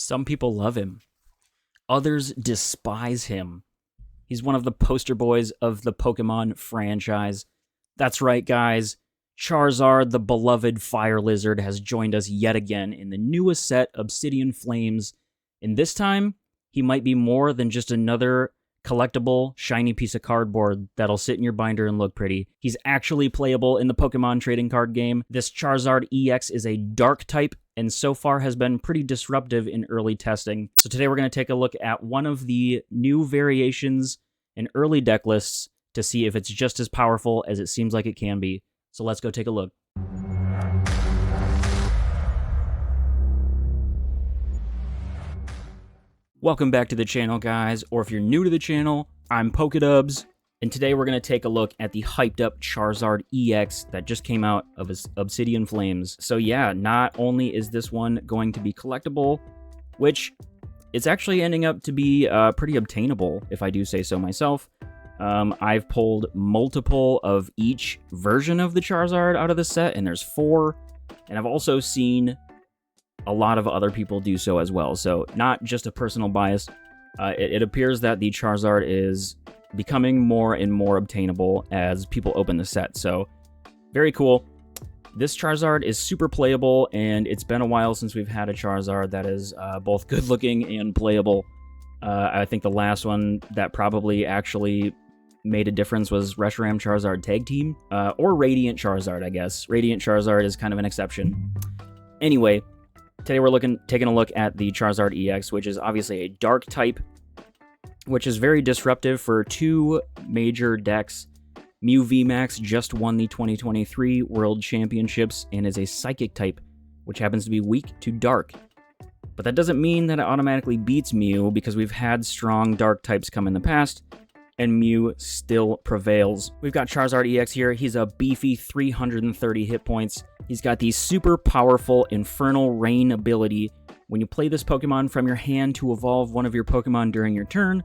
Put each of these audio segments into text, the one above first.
Some people love him. Others despise him. He's one of the poster boys of the Pokemon franchise. That's right, guys. Charizard, the beloved fire lizard, has joined us yet again in the newest set, Obsidian Flames. And this time, he might be more than just another collectible, shiny piece of cardboard that'll sit in your binder and look pretty. He's actually playable in the Pokemon trading card game. This Charizard EX is a dark type, and so far has been pretty disruptive in early testing. So today we're going to take a look at one of the new variations in early deck lists to see if it's just as powerful as it seems like it can be. So let's go take a look. Welcome back to the channel, guys, or if you're new to the channel, I'm PokeDubz, and today we're going to take a look at the hyped up Charizard EX that just came out of Obsidian Flames. So yeah, not only is this one going to be collectible, which it's actually ending up to be pretty obtainable, if I do say so myself. I've pulled multiple of each version of the Charizard out of the set, and there's 4, and I've also seen a lot of other people do so as well, so not just a personal bias. It appears that the Charizard is becoming more and more obtainable as people open the set, so very cool. This Charizard is super playable, and it's been a while since we've had a Charizard that is both good-looking and playable. I think the last one that probably actually made a difference was Reshiram Charizard Tag Team, or Radiant Charizard, I guess. Radiant Charizard is kind of an exception. Anyway, today we're taking a look at the Charizard EX, which is obviously a dark type, which is very disruptive for 2 major decks. Mew VMAX just won the 2023 World Championships and is a psychic type, which happens to be weak to dark. But that doesn't mean that it automatically beats Mew, because we've had strong dark types come in the past, and Mew still prevails. We've got Charizard EX here. He's a beefy 330 hit points. He's got the super powerful Infernal Rain ability. When you play this Pokemon from your hand to evolve one of your Pokemon during your turn,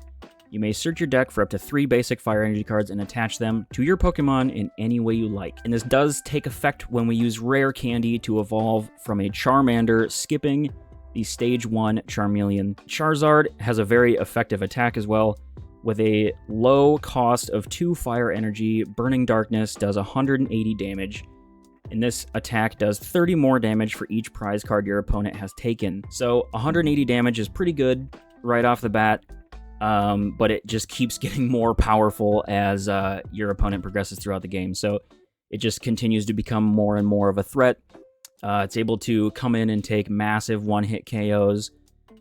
you may search your deck for up to 3 basic Fire Energy cards and attach them to your Pokemon in any way you like. And this does take effect when we use Rare Candy to evolve from a Charmander, skipping the Stage 1 Charmeleon. Charizard has a very effective attack as well. With a low cost of 2 Fire Energy, Burning Darkness does 180 damage. And this attack does 30 more damage for each prize card your opponent has taken. So 180 damage is pretty good right off the bat, but it just keeps getting more powerful as your opponent progresses throughout the game. So it just continues to become more and more of a threat. It's able to come in and take massive one-hit KOs,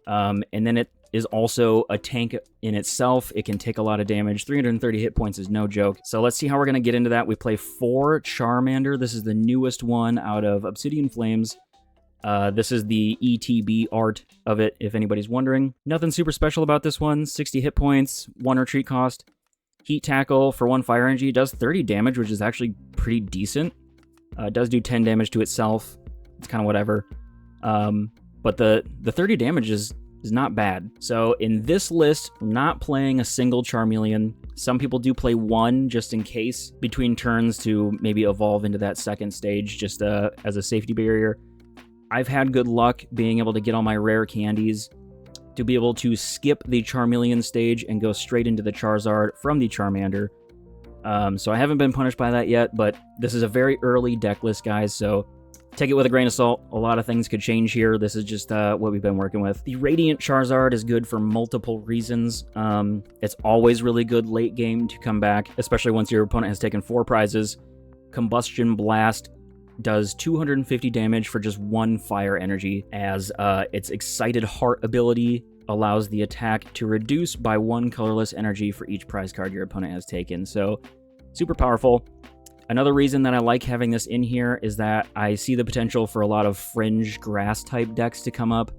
and then it is also a tank in itself. It can take a lot of damage. 330 hit points is no joke. So let's see how we're going to get into that. We play 4 Charmander. This is the newest one out of Obsidian Flames. This is the ETB art of it, if anybody's wondering. Nothing super special about this one. 60 hit points, 1 retreat cost. Heat Tackle for 1 Fire Energy does 30 damage, which is actually pretty decent. It does do 10 damage to itself. It's kind of whatever. But the 30 damage is not bad. So in this list, I'm not playing a single Charmeleon. Some people do play 1 just in case between turns to maybe evolve into that second stage just as a safety barrier. I've had good luck being able to get all my rare candies to be able to skip the Charmeleon stage and go straight into the Charizard from the Charmander. So I haven't been punished by that yet, but this is a very early deck list, guys, so take it with a grain of salt. A lot of things could change here. This is just what we've been working with. The Radiant Charizard is good for multiple reasons. It's always really good late game to come back, especially once your opponent has taken 4 prizes. Combustion Blast does 250 damage for just 1 Fire Energy, as its Excited Heart ability allows the attack to reduce by 1 colorless energy for each prize card your opponent has taken. So super powerful. Another reason that I like having this in here is that I see the potential for a lot of fringe grass-type decks to come up,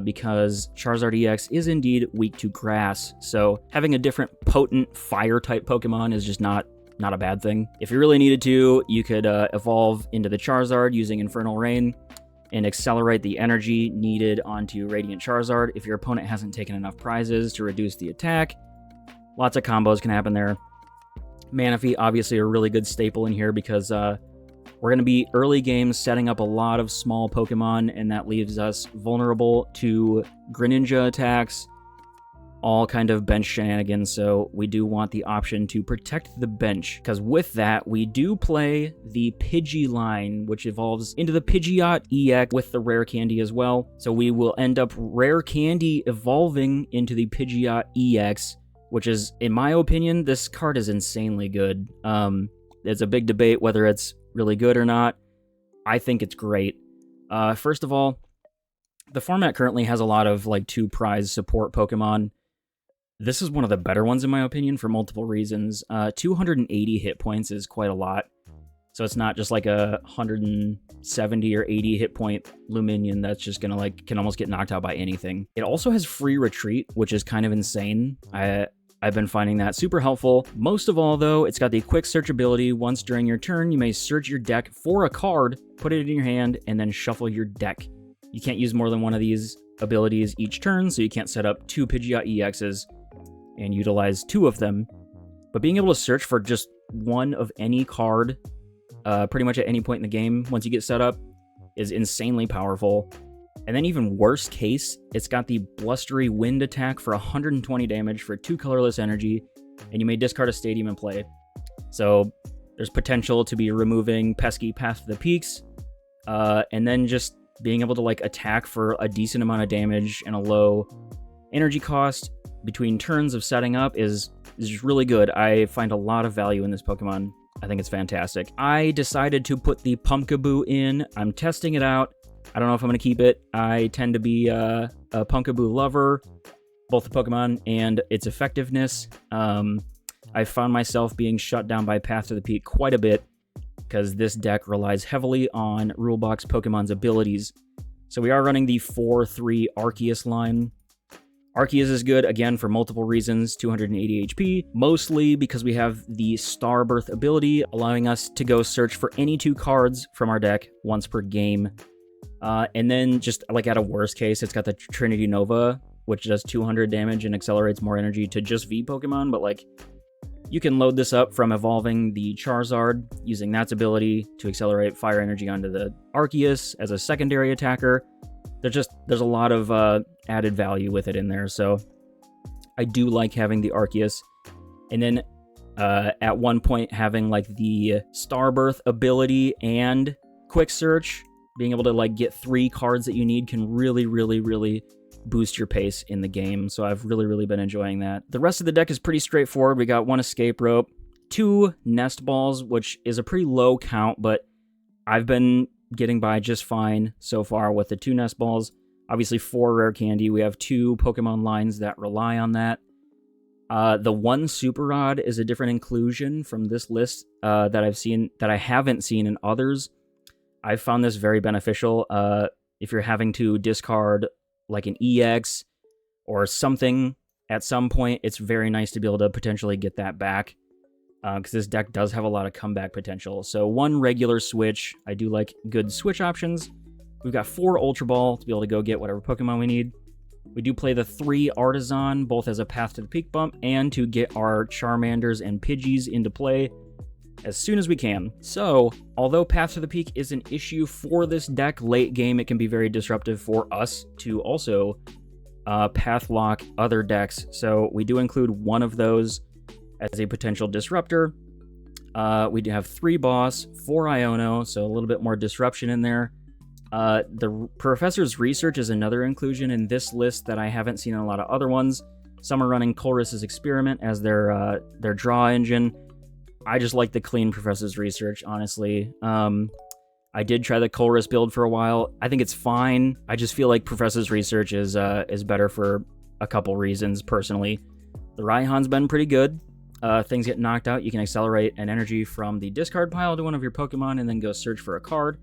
because Charizard EX is indeed weak to grass, so having a different potent fire-type Pokemon is just not a bad thing. If you really needed to, you could evolve into the Charizard using Infernal Rain and accelerate the energy needed onto Radiant Charizard if your opponent hasn't taken enough prizes to reduce the attack. Lots of combos can happen there. Manaphy, obviously a really good staple in here because We're going to be early game setting up a lot of small Pokemon, and that leaves us vulnerable to Greninja attacks, all kind of bench shenanigans, so we do want the option to protect the bench, because with that, we do play the Pidgey line, which evolves into the Pidgeot EX with the Rare Candy as well. So we will end up Rare Candy evolving into the Pidgeot EX, which is, in my opinion, this card is insanely good. There's a big debate whether it's really good or not. I think it's great. First of all, the format currently has a lot of like 2 prize support Pokemon. This is one of the better ones in my opinion for multiple reasons. 280 hit points is quite a lot. So it's not just like a 170 or 80 hit point Luminion that's just gonna like can almost get knocked out by anything. It also has free retreat, which is kind of insane. I've been finding that super helpful. Most of all though, it's got the quick search ability. Once during your turn, you may search your deck for a card, put it in your hand, and then shuffle your deck. You can't use more than one of these abilities each turn, so you can't set up 2 Pidgeot EXs and utilize 2 of them. But being able to search for just one of any card pretty much at any point in the game once you get set up is insanely powerful. And then even worst case, it's got the Blustery Wind attack for 120 damage for 2 colorless energy, and you may discard a stadium and play. So there's potential to be removing pesky Path to the Peaks, and then just being able to like attack for a decent amount of damage and a low energy cost between turns of setting up is just really good. I find a lot of value in this Pokemon. I think it's fantastic. I decided to put the Pumpkaboo in. I'm testing it out. I don't know if I'm going to keep it. I tend to be a Pumpkaboo lover, both the Pokemon and its effectiveness. I found myself being shut down by Path to the Peak quite a bit because this deck relies heavily on Rulebox Pokemon's abilities. So we are running the 4-3 Arceus line. Arceus is good, again, for multiple reasons, 280 HP, mostly because we have the Starbirth ability, allowing us to go search for any 2 cards from our deck once per game. And then just like at a worst case, it's got the Trinity Nova, which does 200 damage and accelerates more energy to just V Pokemon, but like you can load this up from evolving the Charizard, using that's ability to accelerate fire energy onto the Arceus as a secondary attacker. There's a lot of added value with it in there, so I do like having the Arceus. And then at one point having like the Starbirth ability and quick search, being able to like get 3 cards that you need can really boost your pace in the game. So I've really been enjoying that. The rest of the deck is pretty straightforward. We got 1 escape rope, 2 nest balls, which is a pretty low count, but I've been getting by just fine so far with the 2 nest balls. Obviously 4 rare candy. We have 2 Pokemon lines that rely on that. The 1 Super Rod is a different inclusion from this list that I haven't seen in others. I've found this very beneficial. If you're having to discard like an EX or something at some point, it's very nice to be able to potentially get that back. Because this deck does have a lot of comeback potential. So 1 regular switch. I do like good switch options. We've got 4 Ultra Ball to be able to go get whatever Pokemon we need. We do play the 3 Artisan, both as a Path to the Peak bump and to get our Charmanders and Pidgeys into play as soon as we can. So, although Path to the Peak is an issue for this deck late game, it can be very disruptive for us to also path lock other decks. So we do include 1 of those as a potential disruptor. We do have 3 Boss, 4 Iono, so a little bit more disruption in there. The Professor's Research is another inclusion in this list that I haven't seen in a lot of other ones. Some are running Colress's Experiment as their draw engine. I just like the clean Professor's Research, honestly. I did try the Colress build for a while. I think it's fine. I just feel like Professor's Research is better for a couple reasons, personally. The Raihan's been pretty good. Things get knocked out, you can accelerate an energy from the discard pile to one of your Pokemon and then go search for a card.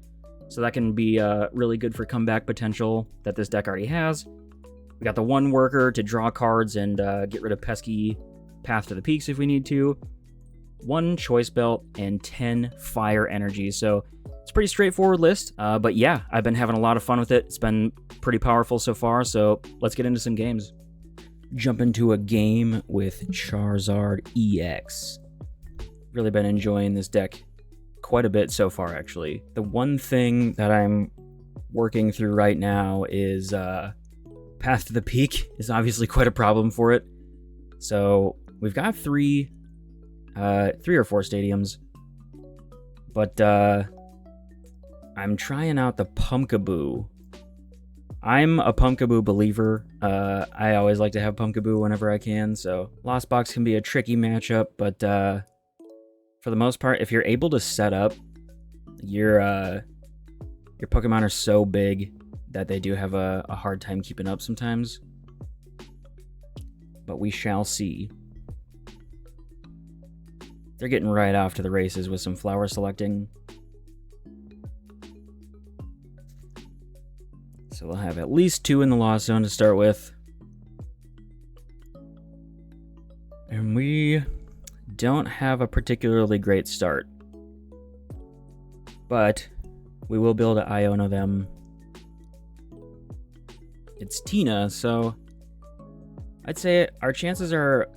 So that can be really good for comeback potential that this deck already has. We got the 1 Worker to draw cards and get rid of pesky Path to the Peaks if we need to. 1 Choice Belt and 10 Fire Energy. So it's a pretty straightforward list. But yeah, I've been having a lot of fun with it. It's been pretty powerful so far. So let's get into some games. Jump into a game with Charizard EX. Really been enjoying this deck. quite a bit so far, actually. The one thing that I'm working through right now is Path to the Peak is obviously quite a problem for it. So we've got three or four stadiums, but I'm trying out the Pumpkaboo. I'm a Pumpkaboo believer. I always like to have Pumpkaboo whenever I can, so Lost Box can be a tricky matchup, but for the most part, if you're able to set up, your Pokemon are so big that they do have a hard time keeping up sometimes. But we shall see. They're getting right off to the races with some flower selecting. So we'll have at least 2 in the Lost Zone to start with. And we don't have a particularly great start. But we will be able to Iona them. It's Tina, so I'd say our chances are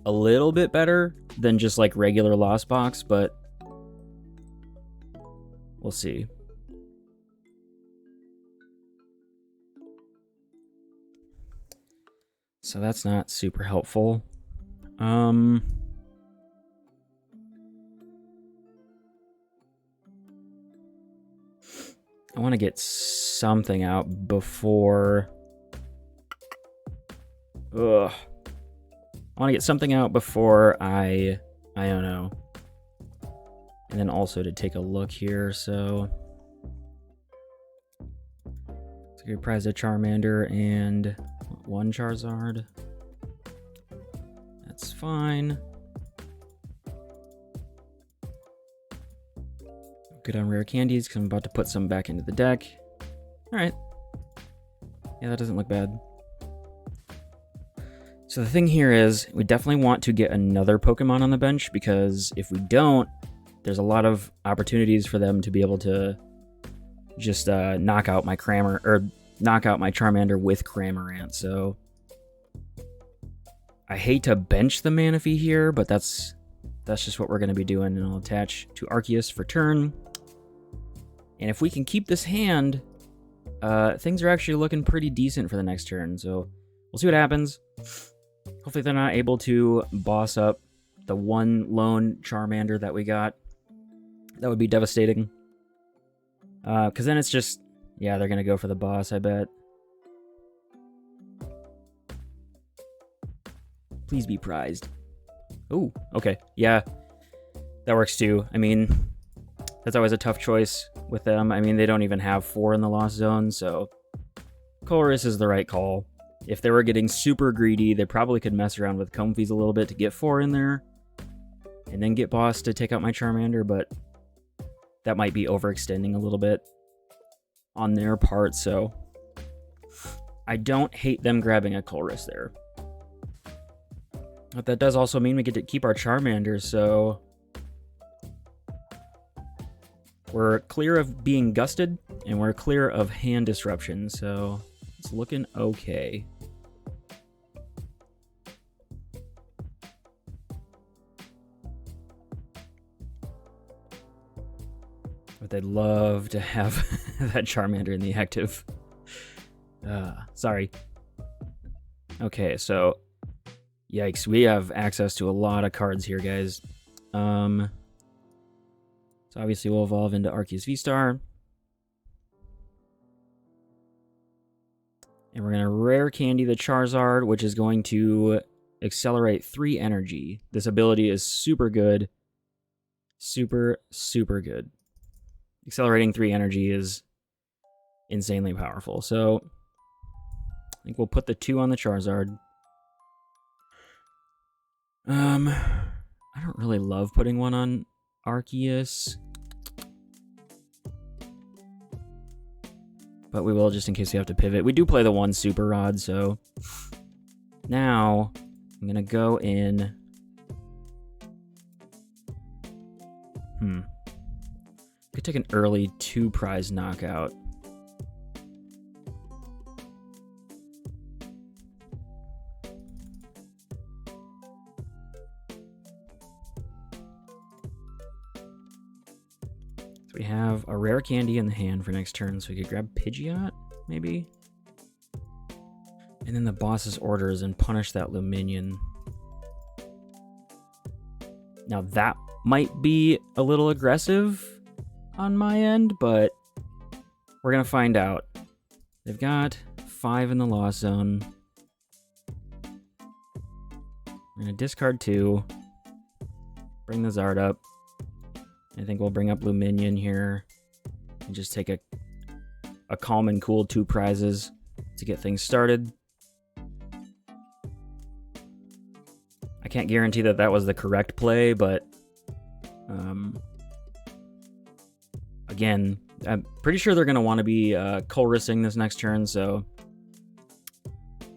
a little bit better than just like regular Lost Box, but we'll see. So that's not super helpful. I want to get something out before... I want to get something out before I don't know. And then also to take a look here, so... So we prize a Charmander and 1 Charizard. That's fine. Good on rare candies, because I'm about to put some back into the deck. Alright. Yeah, that doesn't look bad. So the thing here is, we definitely want to get another Pokemon on the bench, because if we don't, there's a lot of opportunities for them to be able to just knock out my Charmander with Cramorant. So I hate to bench the Manaphy here, but that's just what we're going to be doing, and I'll attach to Arceus for turn. And if we can keep this hand, things are actually looking pretty decent for the next turn, so we'll see what happens. Hopefully they're not able to boss up the one lone Charmander that we got. That would be devastating. Because then it's just... Yeah, they're going to go for the boss, I bet. Please be prized. Ooh, okay. Yeah, that works too. I mean, that's always a tough choice with them. I mean, they don't even have 4 in the Lost Zone, so... Colress is the right call. If they were getting super greedy, they probably could mess around with Comfeys a little bit to get 4 in there. And then get Boss to take out my Charmander, but that might be overextending a little bit on their part, so I don't hate them grabbing a Colress there. But that does also mean we get to keep our Charmander, so we're clear of being gusted, and we're clear of hand disruption, so it's looking okay. But they'd love to have that Charmander in the active. Sorry. Okay, so... Yikes, we have access to a lot of cards here, guys. So obviously we'll evolve into Arceus V-Star. And we're going to rare candy the Charizard, which is going to accelerate 3 energy. This ability is super good. Super, super good. Accelerating 3 energy is insanely powerful. So I think we'll put the 2 on the Charizard. I don't really love putting 1 on Arceus, but we will just in case we have to pivot. We do play the 1 Super Rod, so now I'm gonna go in. Could take an early 2 prize knockout. We have a rare candy in the hand for next turn, so we could grab Pidgeot, maybe? And then the boss's orders and punish that Luminion. Now that might be a little aggressive on my end, but we're gonna find out. They've got 5 in the Lost Zone. We're gonna discard 2. Bring the Zard up. I think we'll bring up Luminion here and just take a calm and cool 2 prizes to get things started. I can't guarantee that that was the correct play, but again, I'm pretty sure they're going to want to be Colressing this next turn, so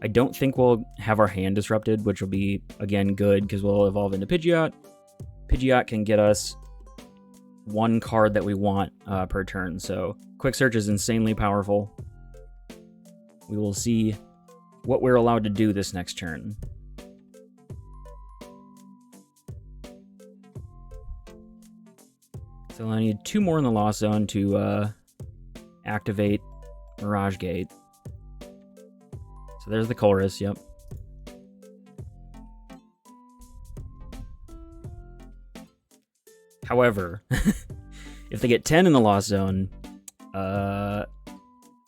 I don't think we'll have our hand disrupted, which will be, again, good because we'll evolve into Pidgeot. Pidgeot can get us 1 card that we want per turn, so Quick Search is insanely powerful. We will see what we're allowed to do this next turn. So I need 2 more in the Lost Zone to activate Mirage Gate. So there's the Colress, yep. However, if they get 10 in the Lost Zone,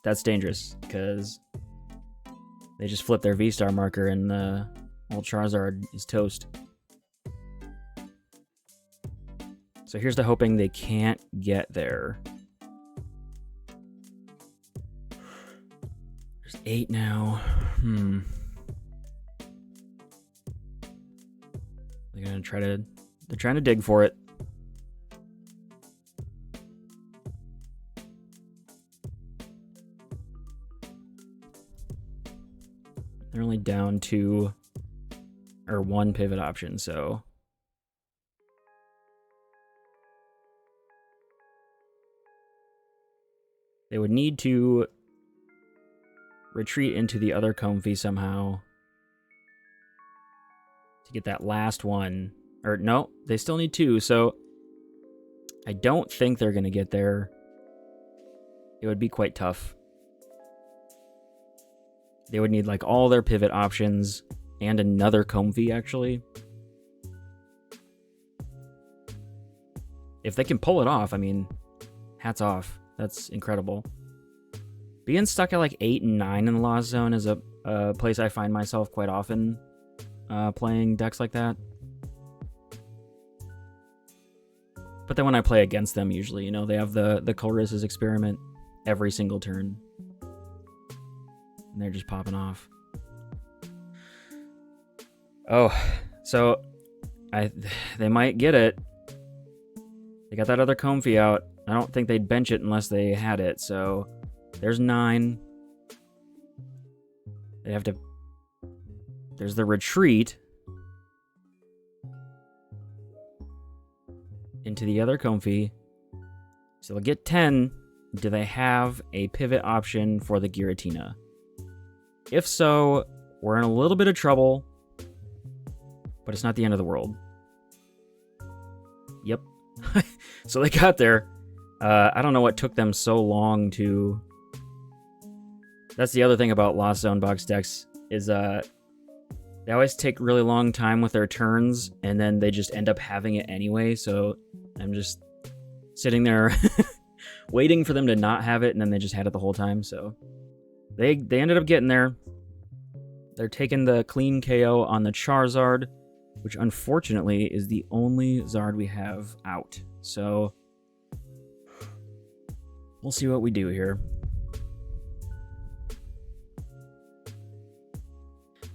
that's dangerous, because they just flip their V-Star marker and the old Charizard is toast. So here's to hoping they can't get there. There's 8 now. They're trying to dig for it. They're only down 2 or 1 pivot option, so they would need to retreat into the other Comfey somehow to get that last one. Or no, they still need 2, so I don't think they're going to get there. It would be quite tough. They would need like all their pivot options and another Comfey, actually. If they can pull it off, I mean, hats off. That's incredible. Being stuck at like 8 and 9 in the Lost Zone is a place I find myself quite often playing decks like that. But then when I play against them, usually, you know, they have the Colress's Experiment every single turn. And they're just popping off. Oh, so they might get it. They got that other Comfey out. I don't think they'd bench it unless they had it, so there's 9. They have to... There's the retreat into the other Comfey. So they'll get 10. Do they have a pivot option for the Giratina? If so, we're in a little bit of trouble, but it's not the end of the world. Yep. So they got there. I don't know what took them so long to... That's the other thing about Lost Zone box decks, is they always take really long time with their turns, and then they just end up having it anyway, so I'm just sitting there waiting for them to not have it, and then they just had it the whole time, so... They ended up getting there. They're taking the clean KO on the Charizard, which unfortunately is the only Zard we have out. So we'll see what we do here.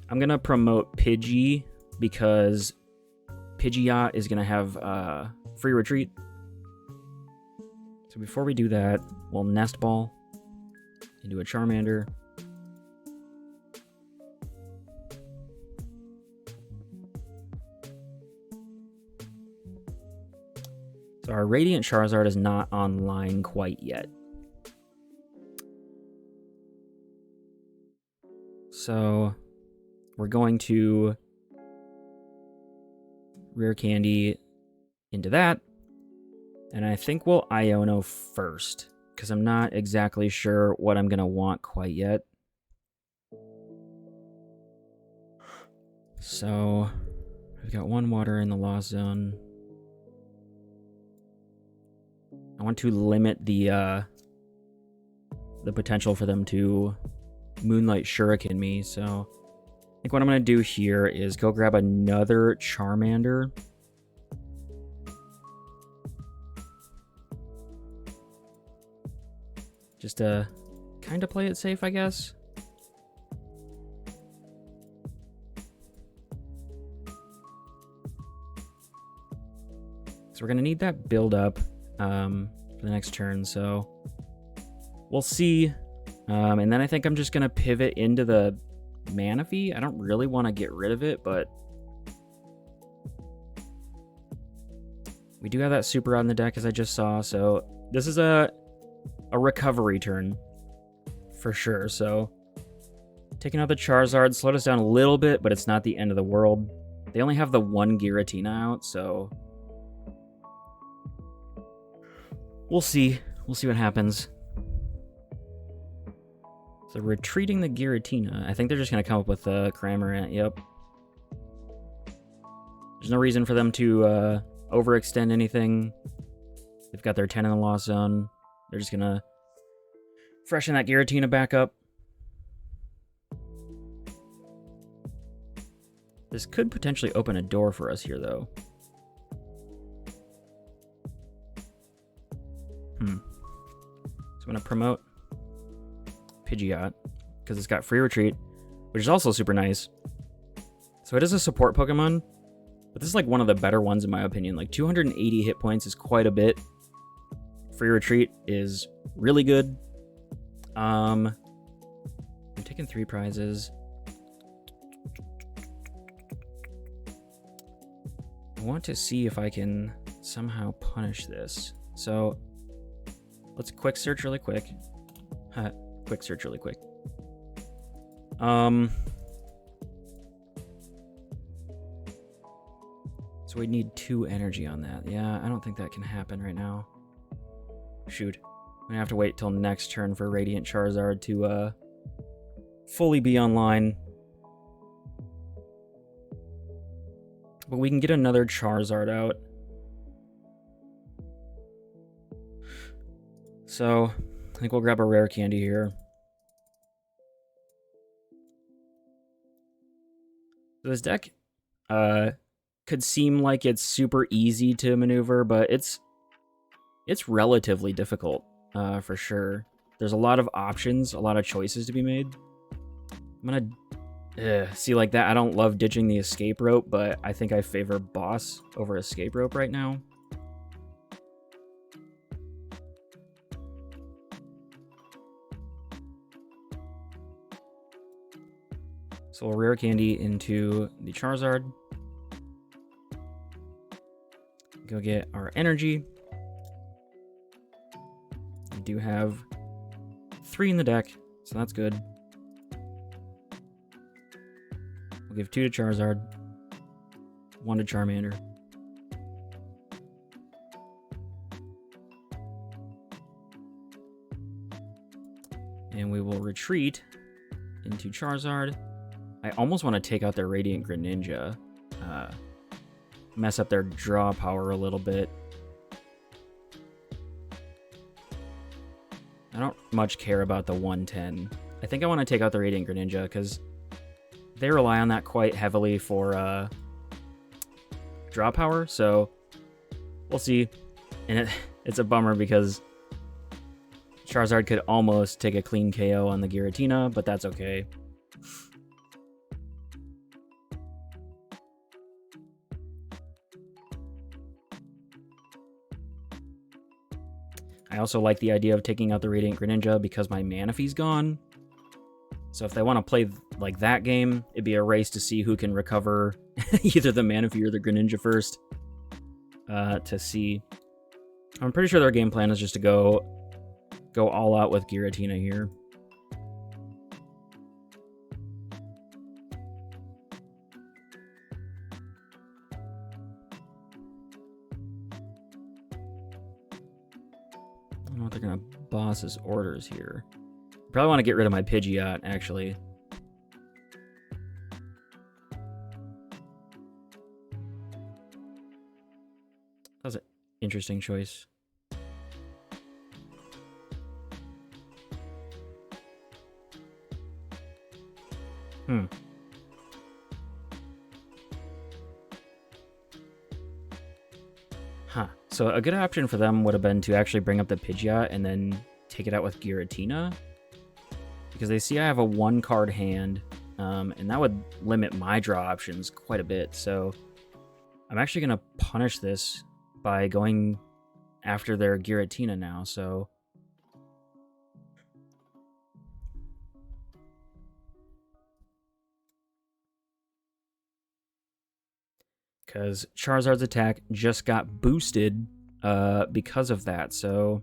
I'm going to promote Pidgey because Pidgeot is going to have free retreat. So before we do that, we'll Nest Ball into a Charmander. So our Radiant Charizard is not online quite yet. So we're going to Rare Candy into that. And I think we'll Iono first, because I'm not exactly sure what I'm going to want quite yet. So, we've got one water in the Lost Zone. I want to limit the potential for them to Moonlight Shuriken me, so I think what I'm going to do here is go grab another Charmander. Just to kind of play it safe, I guess. So we're going to need that build up for the next turn, so we'll see. And then I think I'm just going to pivot into the Manaphy. I don't really want to get rid of it, but we do have that super on the deck, as I just saw, so this is a recovery turn for sure. So taking out the Charizard slowed us down a little bit, but it's not the end of the world. They only have the one Giratina out, so we'll see. We'll see what happens. So retreating the Giratina. I think they're just going to come up with a Cramorant. Yep. There's no reason for them to overextend anything. They've got their 10 in the Lost Zone. They're just going to freshen that Giratina back up. This could potentially open a door for us here, though. So I'm going to promote Pidgeot, because it's got free retreat, which is also super nice. So it is a support Pokemon, but this is like one of the better ones in my opinion. Like 280 hit points is quite a bit. Free retreat is really good. I'm taking 3 prizes. I want to see if I can somehow punish this. So let's quick search really quick. Quick search really quick. So we need 2 energy on that. Yeah, I don't think that can happen right now. Shoot. I'm gonna have to wait till next turn for Radiant Charizard to fully be online. But we can get another Charizard out. So I think we'll grab a rare candy here. So this deck could seem like it's super easy to maneuver, but it's relatively difficult for sure. There's a lot of options, a lot of choices to be made. I'm gonna see like that. I don't love ditching the escape rope, but I think I favor boss over escape rope right now. So we'll rare candy into the Charizard. Go get our energy. We do have 3 in the deck, so that's good. We'll give 2 to Charizard, 1 to Charmander. And we will retreat into Charizard. I almost want to take out their Radiant Greninja. Mess up their draw power a little bit. I don't much care about the 110. I think I want to take out the Radiant Greninja because they rely on that quite heavily for draw power, so we'll see. And it's a bummer because Charizard could almost take a clean KO on the Giratina, but that's okay. I also like the idea of taking out the Radiant Greninja because my Manaphy's gone. So if they want to play like that game, it'd be a race to see who can recover either the Manaphy or the Greninja first. To see. I'm pretty sure their game plan is just to go all out with Giratina here. don't know what they're gonna boss as orders here. Probably want to get rid of my Pidgeot, actually. That was an interesting choice. Huh. So a good option for them would have been to actually bring up the Pidgeot and then take it out with Giratina. Because they see I have a 1-card hand, and that would limit my draw options quite a bit. So I'm actually going to punish this by going after their Giratina now. So because Charizard's attack just got boosted because of that. So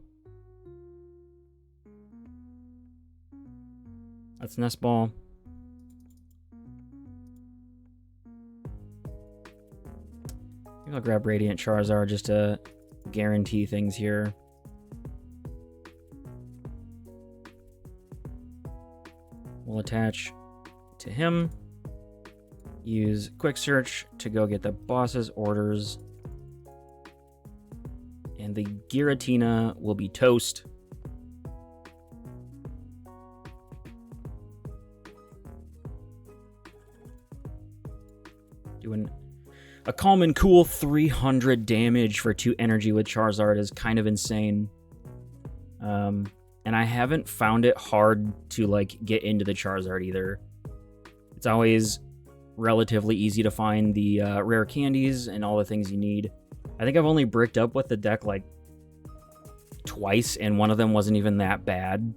that's Nest Ball. Maybe I'll grab Radiant Charizard just to guarantee things here. We'll attach to him. Use Quick Search to go get the boss's orders. And the Giratina will be toast. Doing a calm and cool 300 damage for 2 energy with Charizard is kind of insane. And I haven't found it hard to like get into the Charizard either. It's always relatively easy to find the rare candies and all the things you need. I think I've only bricked up with the deck like twice, and one of them wasn't even that bad.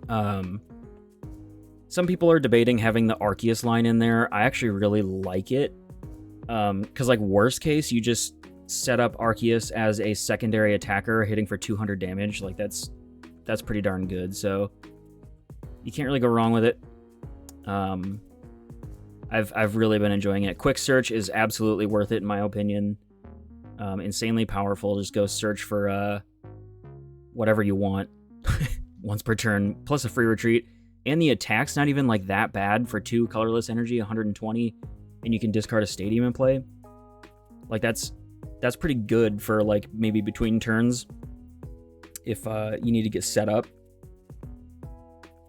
Some people are debating having the Arceus line in there. I actually really like it. Because like worst case, you just set up Arceus as a secondary attacker hitting for 200 damage. Like that's pretty darn good. So you can't really go wrong with it. I've really been enjoying it. Quick Search is absolutely worth it in my opinion. Insanely powerful. Just go search for whatever you want once per turn, plus a free retreat. And the attack's not even like that bad for 2 colorless energy, 120, and you can discard a stadium and play. Like that's pretty good for like maybe between turns if you need to get set up.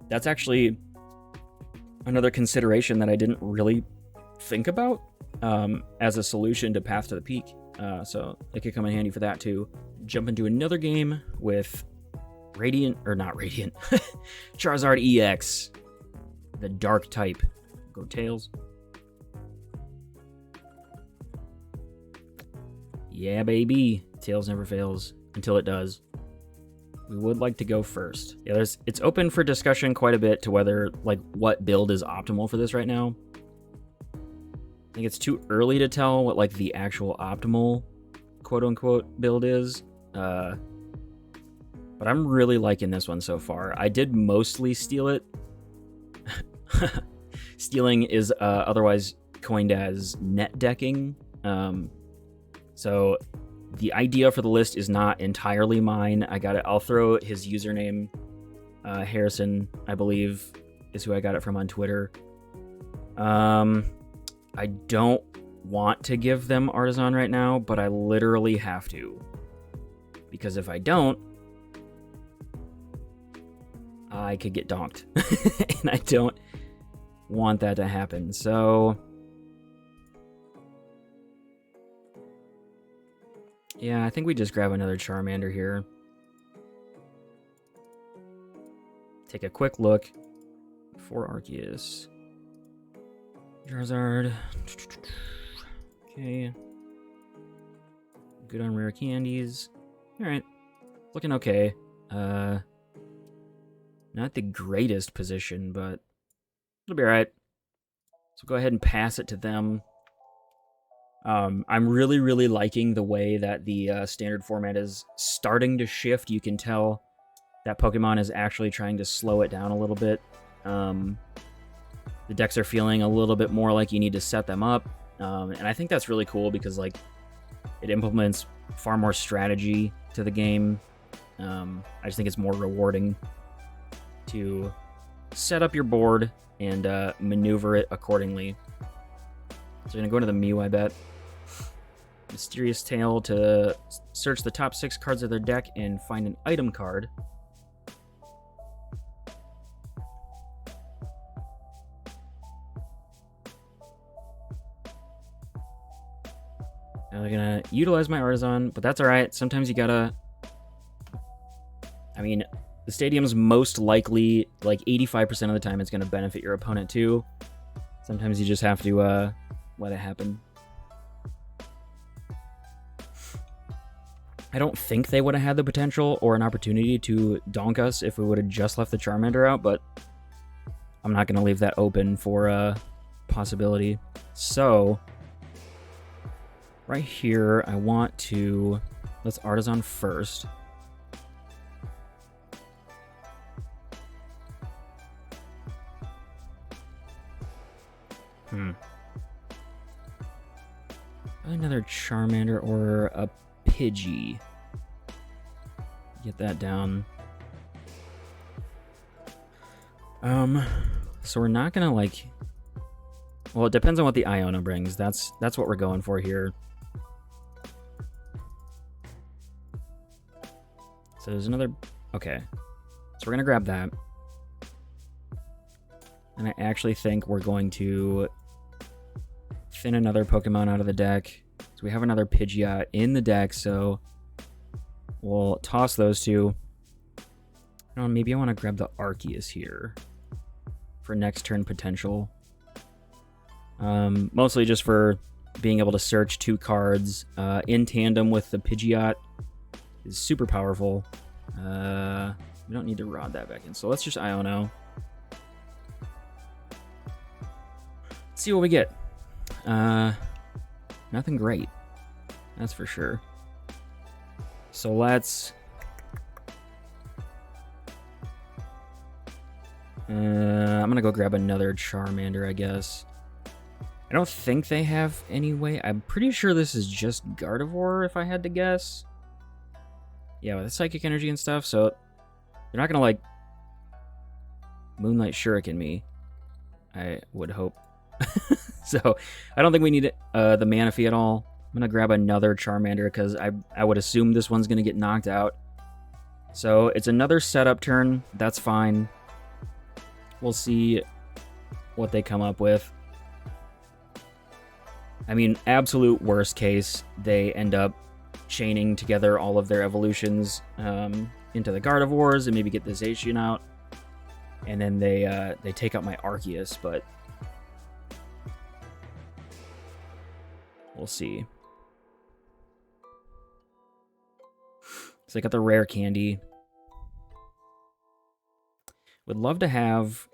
That's actually another consideration that I didn't really think about as a solution to Path to the Peak. So it could come in handy for that too. Jump into another game with Charizard EX, the dark type. Go Tails. Yeah, baby. Tails never fails until it does. We would like to go first. Yeah, it's open for discussion quite a bit to whether, like, what build is optimal for this right now. I think it's too early to tell what, like, the actual optimal quote-unquote build is. But I'm really liking this one so far. I did mostly steal it. Stealing is otherwise coined as net decking. So the idea for the list is not entirely mine. I got it. I'll throw his username. Harrison, I believe, is who I got it from on Twitter. I don't want to give them Artisan right now, but I literally have to. Because if I don't, I could get donked. And I don't want that to happen. So yeah, I think we just grab another Charmander here. Take a quick look for Arceus. Charizard. Okay. Good on rare candies. Alright. Looking okay. Not the greatest position, but it'll be alright. So go ahead and pass it to them. I'm really, really liking the way that the standard format is starting to shift. You can tell that Pokemon is actually trying to slow it down a little bit. The decks are feeling a little bit more like you need to set them up. And I think that's really cool because, like, it implements far more strategy to the game. I just think it's more rewarding to set up your board and maneuver it accordingly. So we're going to go into the Mew, I bet. Mysterious Tail to search the top 6 cards of their deck and find an item card. Now they're going to utilize my Artisan, but that's alright. Sometimes you gotta... I mean, the stadium's most likely, like 85% of the time, it's going to benefit your opponent too. Sometimes you just have to let it happen. I don't think they would have had the potential or an opportunity to donk us if we would have just left the Charmander out, but I'm not going to leave that open for a possibility. So, right here, I want to... Let's Artisan first. Another Charmander or a Pidgey. Get that down. So we're not gonna like... Well, it depends on what the Iona brings. That's what we're going for here. So there's another... Okay. So we're gonna grab that. And I actually think we're going to thin another Pokemon out of the deck. So we have another Pidgeot in the deck, so we'll toss those two. Maybe I want to grab the Arceus here for next turn potential. Mostly just for being able to search 2 cards in tandem with the Pidgeot is super powerful. We don't need to rod that back in, so let's just Iono. Let's see what we get. Nothing great, that's for sure. So let's... I'm gonna go grab another Charmander, I guess. I don't think they have any way. I'm pretty sure this is just Gardevoir, if I had to guess. Yeah, with the Psychic Energy and stuff, so they're not gonna, like, Moonlight Shuriken me, I would hope. So, I don't think we need the Manaphy at all. I'm gonna grab another Charmander, because I would assume this one's gonna get knocked out. So, it's another setup turn. That's fine. We'll see what they come up with. I mean, absolute worst case, they end up chaining together all of their evolutions into the Gardevoirs and maybe get the Zacian out. And then they take out my Arceus, but we'll see. So I got the rare candy. Would love to have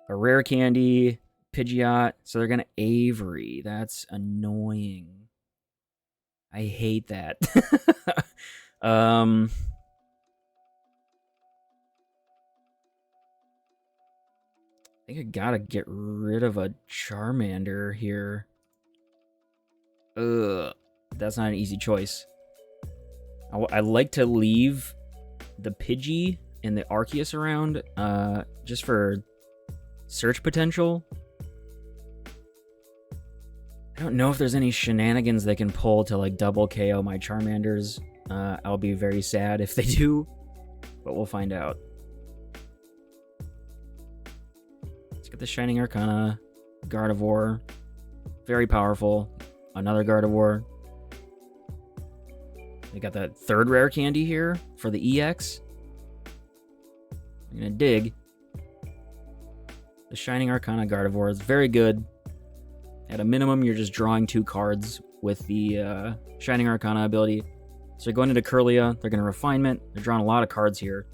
a rare candy, Pidgeot, so they're gonna Avery. That's annoying. I hate that. I think I gotta get rid of a Charmander here. Ugh, that's not an easy choice. I like to leave the Pidgey and the Arceus around, just for search potential. I don't know if there's any shenanigans they can pull to like double KO my Charmanders. I'll be very sad if they do, but we'll find out. Let's get the Shining Arcana, Gardevoir, very powerful. Another Gardevoir. We got that third rare candy here for the EX. I'm gonna dig. The Shining Arcana Gardevoir is very good. At a minimum, you're just drawing 2 cards with the Shining Arcana ability. So they're going into Kirlia, they're going to Refinement. They're drawing a lot of cards here.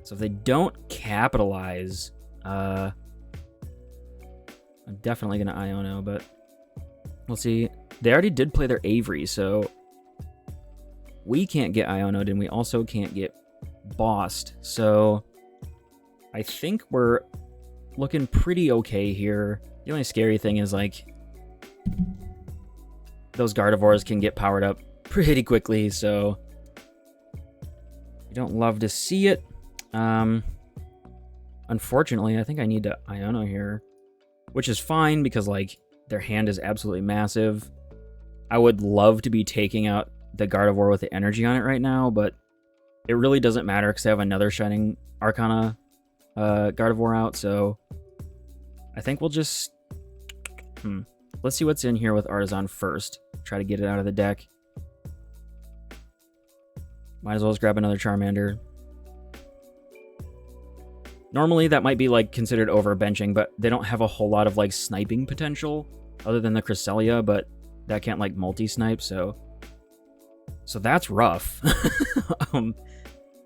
So if they don't capitalize, I'm definitely going to Iono, but we'll see. They already did play their Avery, so we can't get Iono'd, and we also can't get bossed. So I think we're looking pretty okay here. The only scary thing is, like, those Gardevoirs can get powered up pretty quickly, so You don't love to see it. Unfortunately, I think I need to Iono here, which is fine because, like, their hand is absolutely massive. I would love to be taking out the Gardevoir with the energy on it right now, but it really doesn't matter because I have another Shining Arcana Gardevoir out, so I think we'll just... Let's see what's in here with Artisan first. Try to get it out of the deck. Might as well just grab another Charmander. Normally, that might be, like, considered overbenching, but they don't have a whole lot of, like, sniping potential other than the Cresselia, but that can't, like, multi-snipe, so that's rough.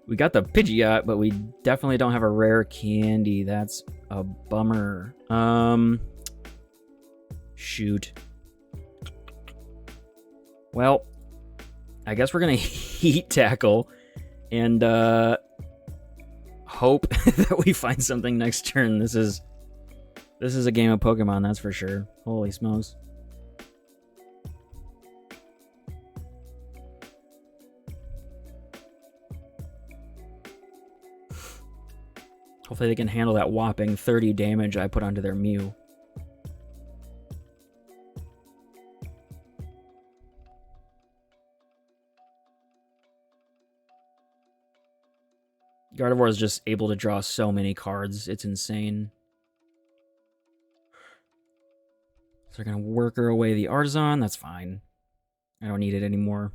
We got the Pidgeot, but we definitely don't have a rare candy. That's a bummer. Shoot. Well, I guess we're gonna Heat Tackle and hope that we find something next turn. This is a game of Pokemon, that's for sure. Holy smokes. Hopefully they can handle that whopping 30 damage I put onto their Mew. Gardevoir is just able to draw so many cards. It's insane. So they're going to worker away the Artisan. That's fine. I don't need it anymore.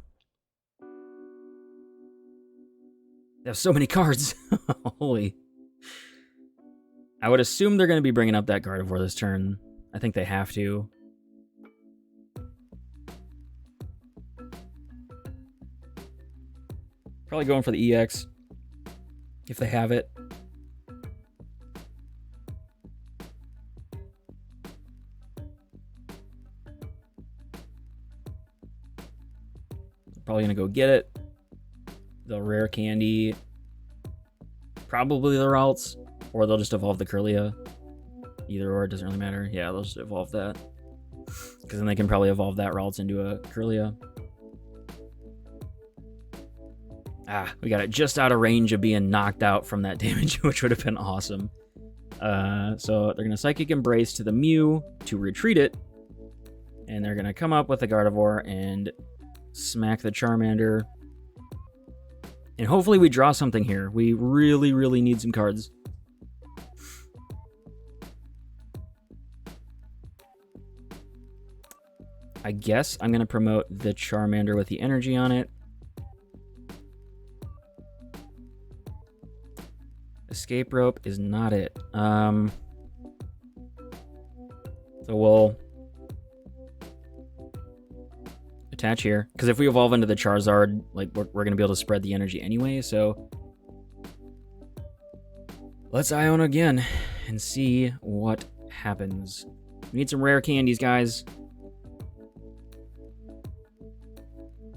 They have so many cards. Holy. I would assume they're going to be bringing up that Gardevoir this turn. I think they have to. Probably going for the EX. If they have it. Probably gonna go get it. The rare candy. Probably the Ralts. Or they'll just evolve the Kirlia. Either or, it doesn't really matter. Yeah, they'll just evolve that. Because then they can probably evolve that Ralts into a Kirlia. Ah, we got it just out of range of being knocked out from that damage, which would have been awesome. So they're going to Psychic Embrace to the Mew to retreat it. And they're going to come up with the Gardevoir and smack the Charmander. And hopefully we draw something here. We really, really need some cards. I guess I'm going to promote the Charmander with the energy on it. Escape Rope is not it. So we'll attach here. Because if we evolve into the Charizard, like we're going to be able to spread the energy anyway, so let's Iono again and see what happens. We need some rare candies, guys.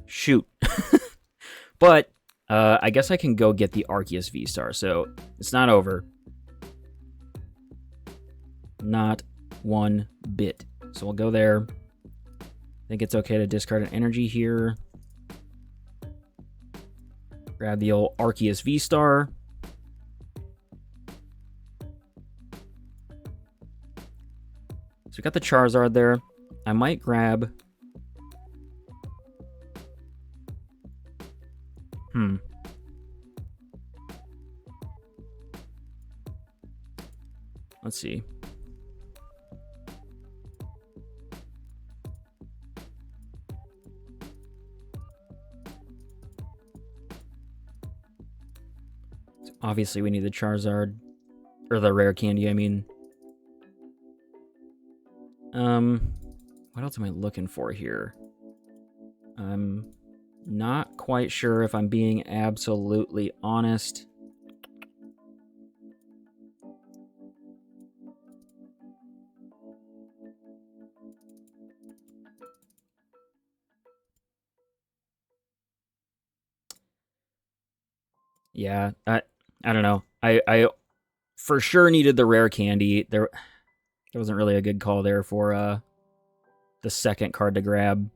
Shoot. But I guess I can go get the Arceus V-Star, so it's not over. Not one bit. So we'll go there. I think it's okay to discard an energy here. Grab the old Arceus V-Star. So we got the Charizard there. I might grab... Let's see. So obviously we need the Charizard, or the rare candy, I mean. What else am I looking for here? I'm not quite sure if I'm being absolutely honest. Yeah, I don't know. I for sure needed the rare candy. There wasn't really a good call there for the second card to grab.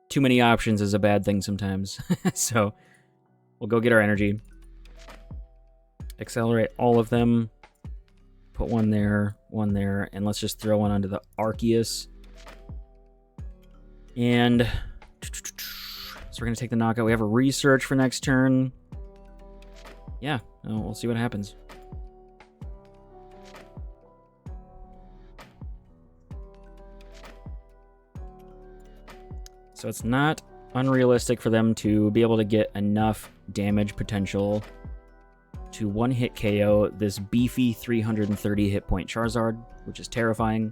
Too many options is a bad thing sometimes. So we'll go get our energy. accelerate all of them. Put one there, and let's just throw one onto the Arceus. And so we're going to take the knockout. We have a research for next turn. Yeah, we'll see what happens. So it's not unrealistic for them to be able to get enough damage potential to one-hit KO this beefy 330 hit point Charizard, which is terrifying.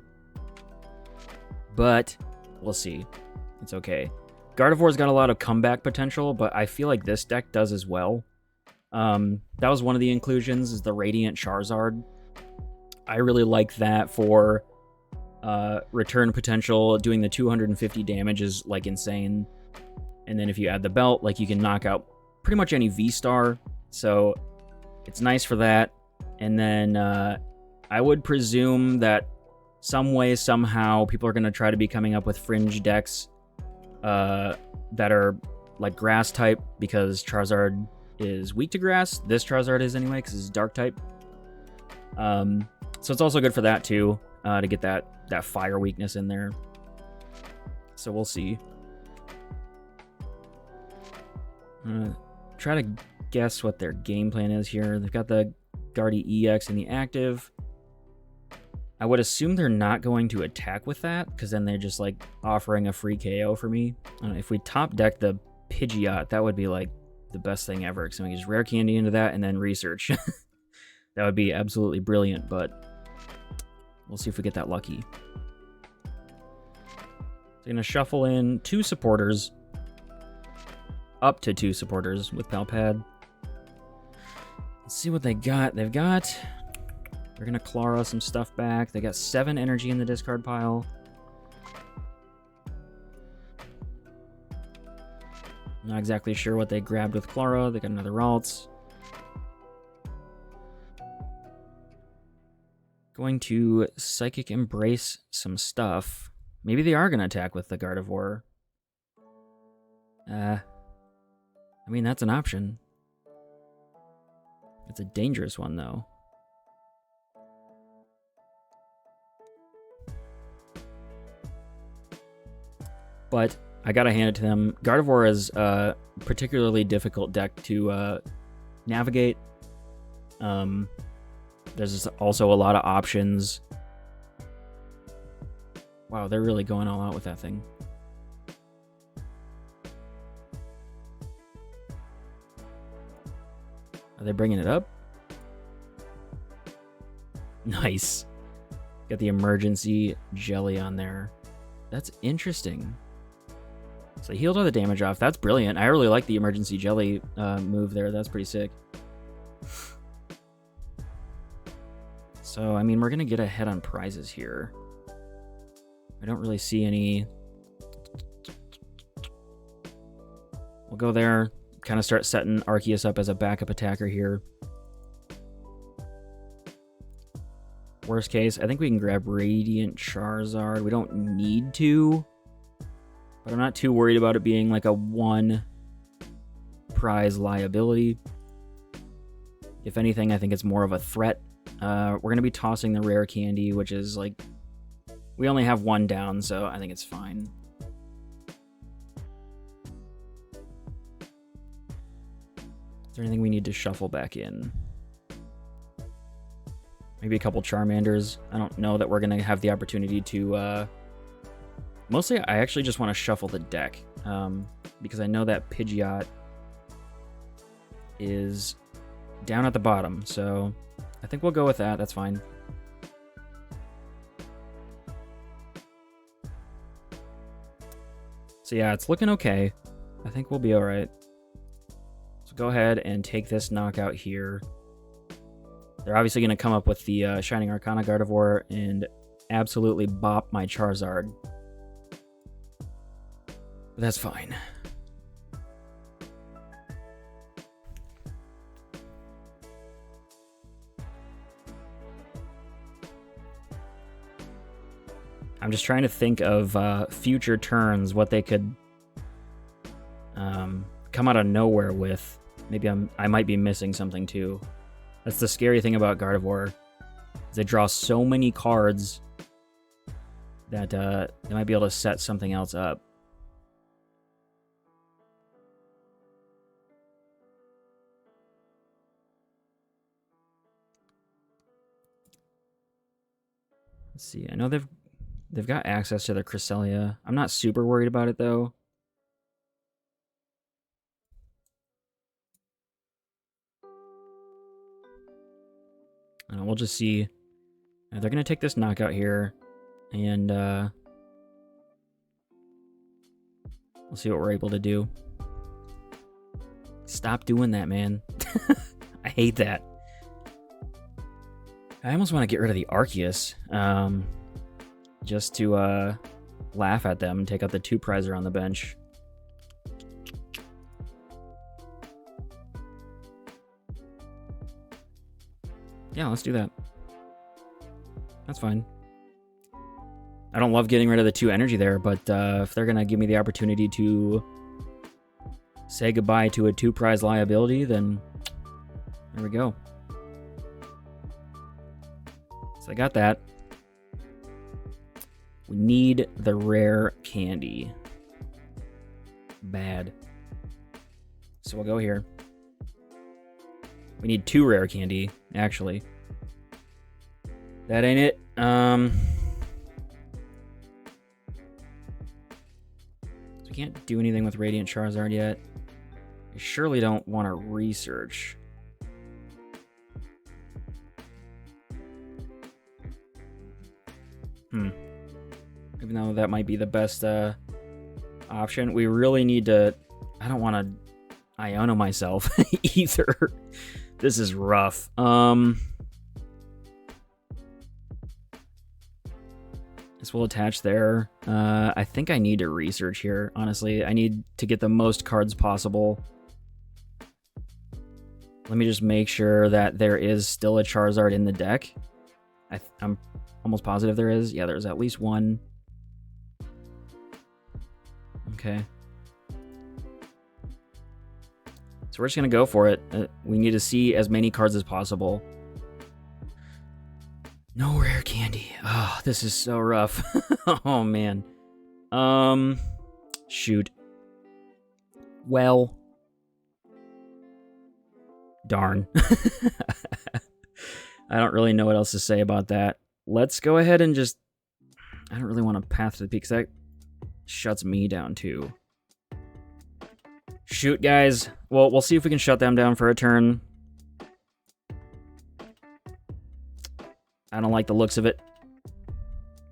But we'll see. It's okay. Gardevoir's got a lot of comeback potential, but I feel like this deck does as well. That was one of the inclusions, is the Radiant Charizard. I really like that for return potential. Doing the 250 damage is like insane. And then if you add the belt, like you can knock out pretty much any V-Star. So it's nice for that. And then I would presume that some way, somehow, people are going to try to be coming up with fringe decks that are like grass type, because Charizard is weak to grass. This Charizard is anyway, because it's dark type. So it's also good for that too, to get that fire weakness in there. So we'll see. Try to guess what their game plan is here. They've got the Charizard EX in the active. I would assume they're not going to attack with that, because then they're just like offering a free KO for me. If we top deck the Pidgeot, that would be like the best thing ever, because we can just rare candy into that and then research. That would be absolutely brilliant, but we'll see if we get that lucky. So I'm going to shuffle in 2 supporters. Up to 2 supporters with Palpad. Let's see what they got. They're going to Clara some stuff back. They got 7 energy in the discard pile. Not exactly sure what they grabbed with Clara. They got another Ralts. Going to Psychic Embrace some stuff. Maybe they are going to attack with the Gardevoir. I mean, that's an option. It's a dangerous one, though. But I gotta hand it to them. Gardevoir is a particularly difficult deck to navigate. There's also a lot of options. Wow, they're really going all out with that thing. Are they bringing it up? Nice. Got the emergency jelly on there. That's interesting. So healed all the damage off. That's brilliant. I really like the emergency jelly move there. That's pretty sick. So, I mean, we're going to get ahead on prizes here. I don't really see any. We'll go there. Kind of start setting Arceus up as a backup attacker here. Worst case, I think we can grab Radiant Charizard. We don't need to. But I'm not too worried about it being like a 1 prize liability. If anything, I think it's more of a threat. We're going to be tossing the rare candy, which is like... We only have 1 down, so I think it's fine. Is there anything we need to shuffle back in? Maybe a couple Charmanders. I don't know that we're going to have the opportunity to... Mostly, I actually just want to shuffle the deck, because I know that Pidgeot is down at the bottom, so I think we'll go with that. That's fine. So yeah, it's looking okay. I think we'll be all right. So go ahead and take this knockout here. They're obviously going to come up with the Shining Arcana Gardevoir and absolutely bop my Charizard. But that's fine. I'm just trying to think of future turns, what they could come out of nowhere with. Maybe I might be missing something too. That's the scary thing about Gardevoir. Is they draw so many cards that they might be able to set something else up. Let's see. I know they've got access to their Cresselia. I'm not super worried about it though. We'll just see. They're gonna take this knockout here, and we'll see what we're able to do. Stop doing that, man. I hate that. I almost want to get rid of the Arceus, just to laugh at them and take out the 2-prizer on the bench. Yeah, let's do that. That's fine. I don't love getting rid of the 2 energy there, but if they're going to give me the opportunity to say goodbye to a 2-prize liability, then there we go. So I got that. We need the rare candy. Bad. So we'll go here. We need 2 rare candy, actually. That ain't it. So we can't do anything with Radiant Charizard yet. I surely don't want to research. Even though that might be the best option, we really need to... I don't want to Iono myself either. This is rough. This will attach there. I think I need to research here, honestly. I need to get the most cards possible. Let me just make sure that there is still a Charizard in the deck. I'm almost positive there is. Yeah, there's at least one. Okay. So we're just going to go for it. We need to see as many cards as possible. No rare candy. Oh, this is so rough. Oh, man. Shoot. Well. Darn. I don't really know what else to say about that. Let's go ahead and just... I don't really want to path to the peak, because that shuts me down, too. Shoot, guys. Well, we'll see if we can shut them down for a turn. I don't like the looks of it.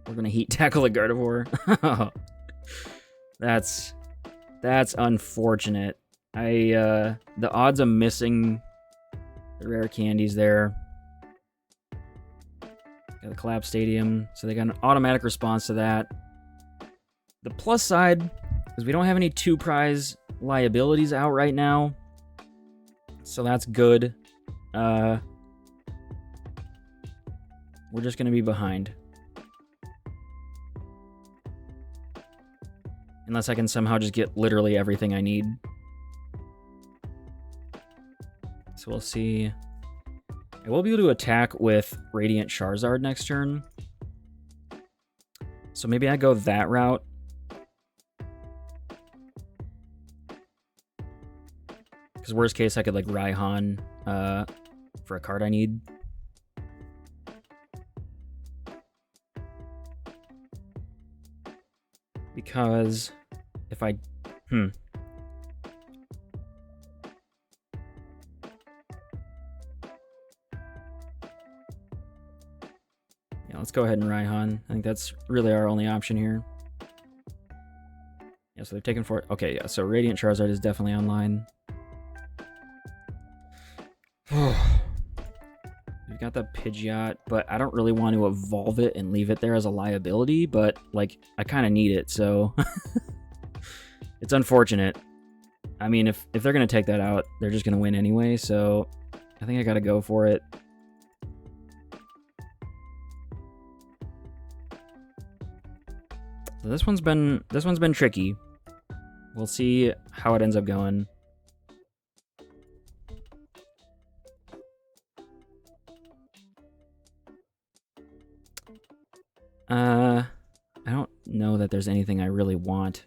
We're going to heat tackle the Gardevoir. That's unfortunate. The odds of missing the rare candies there. Got the Collapse Stadium, so they got an automatic response to that. The plus side is we don't have any 2-prize liabilities out right now, so that's good. We're just going to be behind. Unless I can somehow just get literally everything I need. So we'll see. I will be able to attack with Radiant Charizard next turn. So maybe I go that route. Because worst case, I could like Raihan for a card I need. Because if I... Yeah, let's go ahead and Raihan. I think that's really our only option here. Yeah, so they've taken for it. Okay, yeah, so Radiant Charizard is definitely online. We've got the Pidgeot, but I don't really want to evolve it and leave it there as a liability, but, like, I kind of need it, so... It's unfortunate. I mean, if they're going to take that out, they're just going to win anyway, so I think I got to go for it. So this one's been tricky. We'll see how it ends up going. I don't know that there's anything I really want.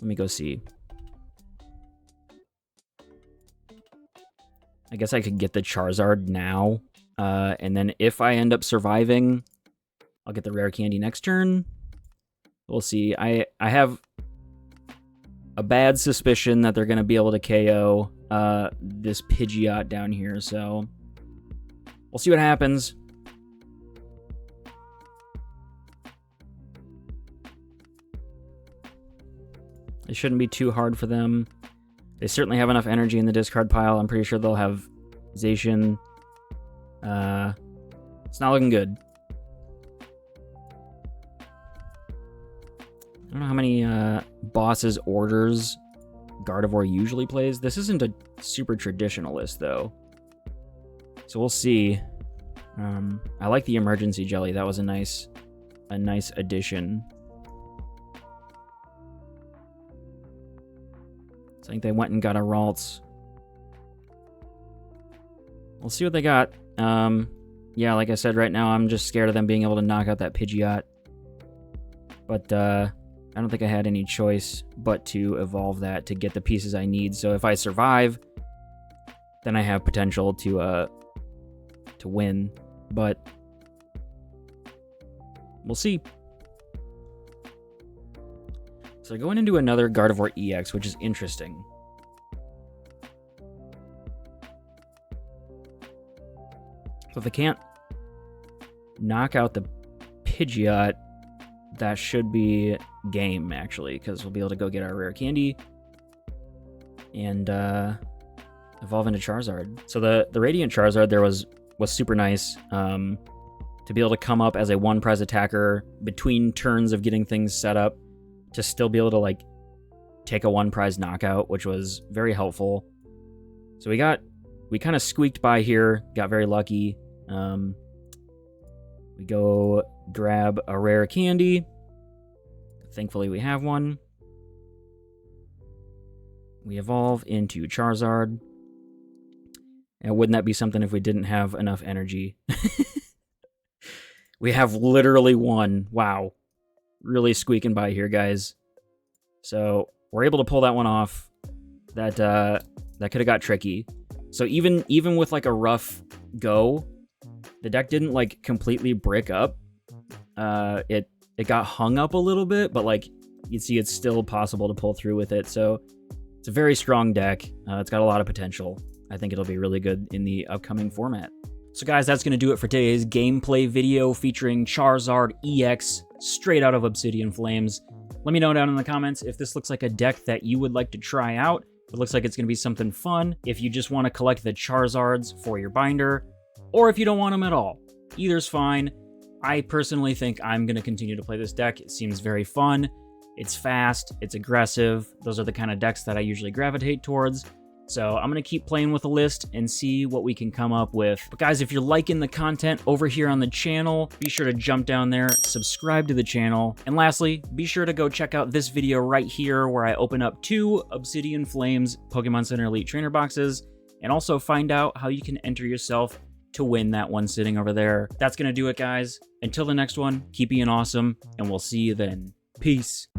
Let me go see. I guess I could get the Charizard now. And then if I end up surviving, I'll get the rare candy next turn. We'll see. I have a bad suspicion that they're going to be able to KO this Pidgeot down here, so we'll see what happens. It shouldn't be too hard for them. They certainly have enough energy in the discard pile. I'm pretty sure they'll have Zacian. It's not looking good. I don't know how many bosses orders Gardevoir usually plays. This isn't a super traditionalist, though. So we'll see. I like the emergency jelly. That was a nice addition. So I think they went and got a Ralts. We'll see what they got. Yeah, like I said, right now I'm just scared of them being able to knock out that Pidgeot. But I don't think I had any choice but to evolve that to get the pieces I need. So if I survive, then I have potential to win. But we'll see. So going into another Gardevoir EX, which is interesting. So if I can't knock out the Pidgeot, that should be game, actually, because we'll be able to go get our rare candy and evolve into Charizard. So the Radiant Charizard there was super nice to be able to come up as a one-prize attacker between turns of getting things set up to still be able to, like, take a one-prize knockout, which was very helpful. So we kind of squeaked by here, got very lucky. We go grab a rare candy. Thankfully, we have one. We evolve into Charizard. And wouldn't that be something if we didn't have enough energy? We have literally one. Wow. Really squeaking by here, guys. So we're able to pull that one off. That could have got tricky. So even with like a rough go, the deck didn't like completely brick up. It got hung up a little bit, but like you see, it's still possible to pull through with it. So it's a very strong deck. It's got a lot of potential. I think it'll be really good in the upcoming format. So guys, that's going to do it for today's gameplay video featuring Charizard EX straight out of Obsidian Flames. Let me know down in the comments if this looks like a deck that you would like to try out. It looks like it's going to be something fun. If you just want to collect the Charizards for your binder, or if you don't want them at all. Either's fine. I personally think I'm going to continue to play this deck. It seems very fun. It's fast. It's aggressive. Those are the kind of decks that I usually gravitate towards. So I'm going to keep playing with the list and see what we can come up with. But guys, if you're liking the content over here on the channel, be sure to jump down there, subscribe to the channel. And lastly, be sure to go check out this video right here where I open up 2 Obsidian Flames Pokemon Center Elite Trainer boxes and also find out how you can enter yourself to win that one sitting over there. That's going to do it, guys. Until the next one, keep being awesome, and we'll see you then. Peace.